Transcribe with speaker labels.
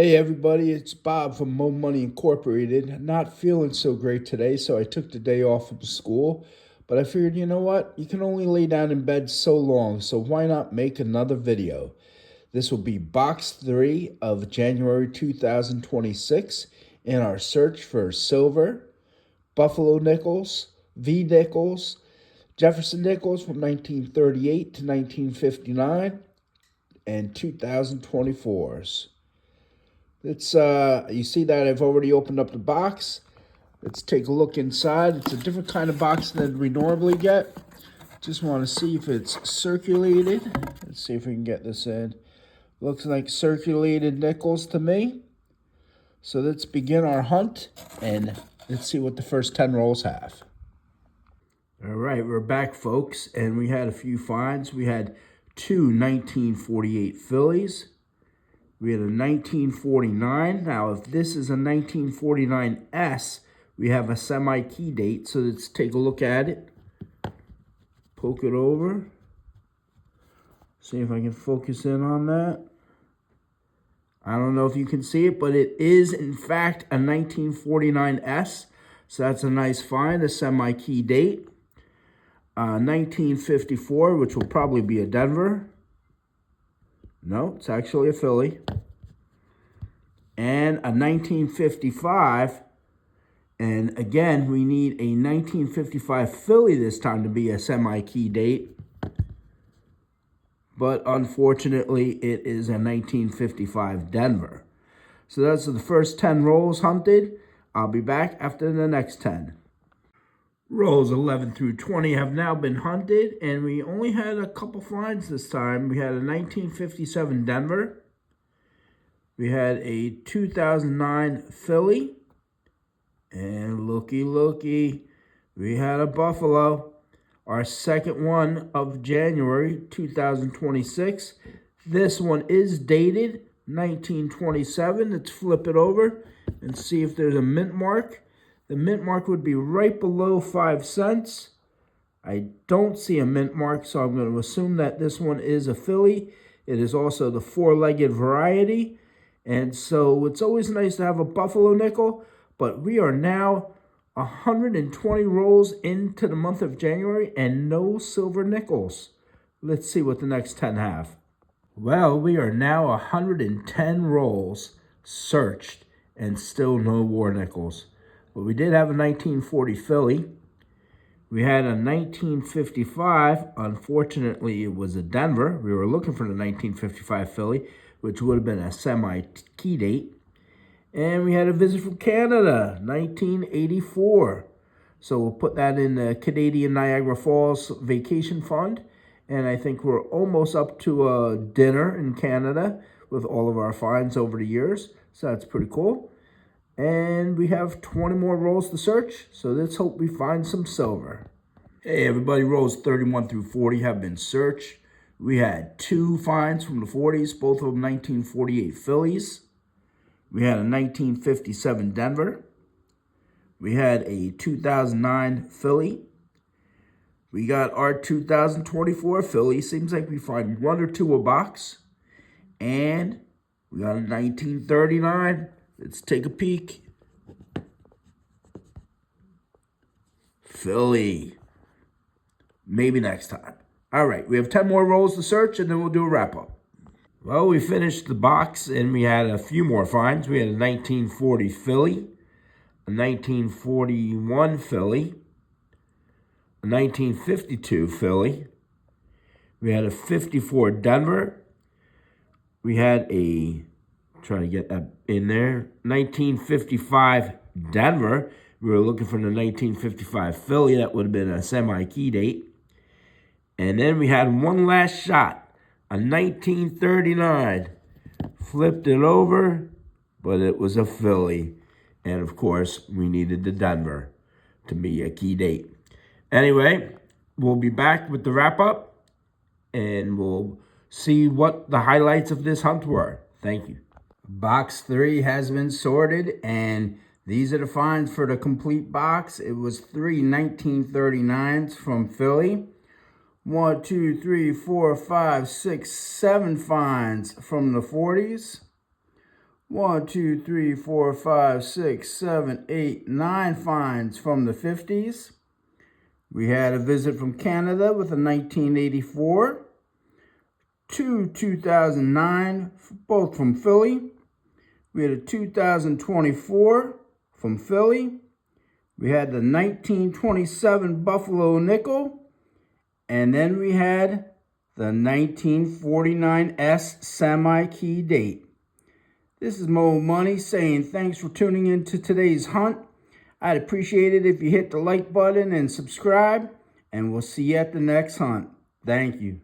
Speaker 1: Hey everybody, it's Bob from Mo Money Incorporated. Not feeling so great today, so I took the day off from school. But I figured, you know what? You can only lay down in bed so long, so why not make another video? This will be box 3 of January 2026 in our search for silver, Buffalo Nickels, V Nickels, Jefferson Nickels from 1938 to 1959, and 2024s. It's you see that I've already opened up the box. Let's take a look inside. It's a different kind of box than we normally get. Just want to see if it's circulated. Let's see if we can get this in. Looks like circulated nickels to me. So let's begin our hunt and let's see what the first 10 rolls have. All right, we're back, folks, and we had a few finds. We had two 1948 Phillies. We had a 1949. Now, if this is a 1949S, we have a semi-key date. So let's take a look at it. Poke it over. See if I can focus in on that. I don't know if you can see it, but it is, in fact, a 1949S. So that's a nice find, a semi-key date. 1954, which will probably be a Denver. No, it's actually a Philly. And a 1955. And again, we need a 1955 Philly this time to be a semi-key date. But unfortunately, it is a 1955 Denver. So that's the first 10 rolls hunted. I'll be back after the next 10. Rolls 11 through 20 have now been hunted, and we only had a couple finds this time. We had a 1957 Denver. We had a 2009 Philly. And looky, we had a Buffalo. Our second one of January 2026. This one is dated 1927. Let's flip it over and see if there's a mint mark. The mint mark would be right below 5 cents. I don't see a mint mark, so I'm going to assume that this one is a Philly. It is also the four-legged variety. And so it's always nice to have a Buffalo nickel, but we are now 120 rolls into the month of January and no silver nickels. Let's see what the next 10 have. Well, we are now 110 rolls searched and still no war nickels. But we did have a 1940 Philly. We had a 1955. Unfortunately, it was a Denver. We were looking for the 1955 Philly, which would have been a semi-key date. And we had a visit from Canada, 1984. So we'll put that in the Canadian Niagara Falls Vacation Fund. And I think we're almost up to a dinner in Canada with all of our finds over the years. So that's pretty cool. And we have 20 more rolls to search, so let's hope we find some silver. Hey everybody, rolls 31 through 40 have been searched. We had two finds from the 40s, both of them 1948 Phillies. We had a 1957 Denver. We had a 2009 Philly. We got our 2024 Philly. Seems like we find one or two a box. And we got a 1939. Let's take a peek. Philly. Maybe next time. All right, we have 10 more rolls to search, and then we'll do a wrap-up. Well, we finished the box, and we had a few more finds. We had a 1940 Philly, a 1941 Philly, a 1952 Philly. We had a 54 Denver. We had a... try to get that in there. 1955 Denver. We were looking for the 1955 Philly. That would have been a semi-key date. And then we had one last shot. A 1939. Flipped it over, but it was a Philly. And, of course, we needed the Denver to be a key date. Anyway, we'll be back with the wrap-up. And we'll see what the highlights of this hunt were. Thank you. Box 3 has been sorted, and these are the finds for the complete box. It was 3 1939s from Philly. 1, 2, 3, 4, 5, 6, 7 finds from the 40s. 1, 2, 3, 4, 5, 6, 7, 8, 9 finds from the 50s. We had a visit from Canada with a 1984. 2 2009, both from Philly. We had a 2024 from Philly. We had the 1927 Buffalo Nickel. And then we had the 1949S semi-key date. This is Mo Money saying thanks for tuning in to today's hunt. I'd appreciate it if you hit the like button and subscribe, and we'll see you at the next hunt. Thank you.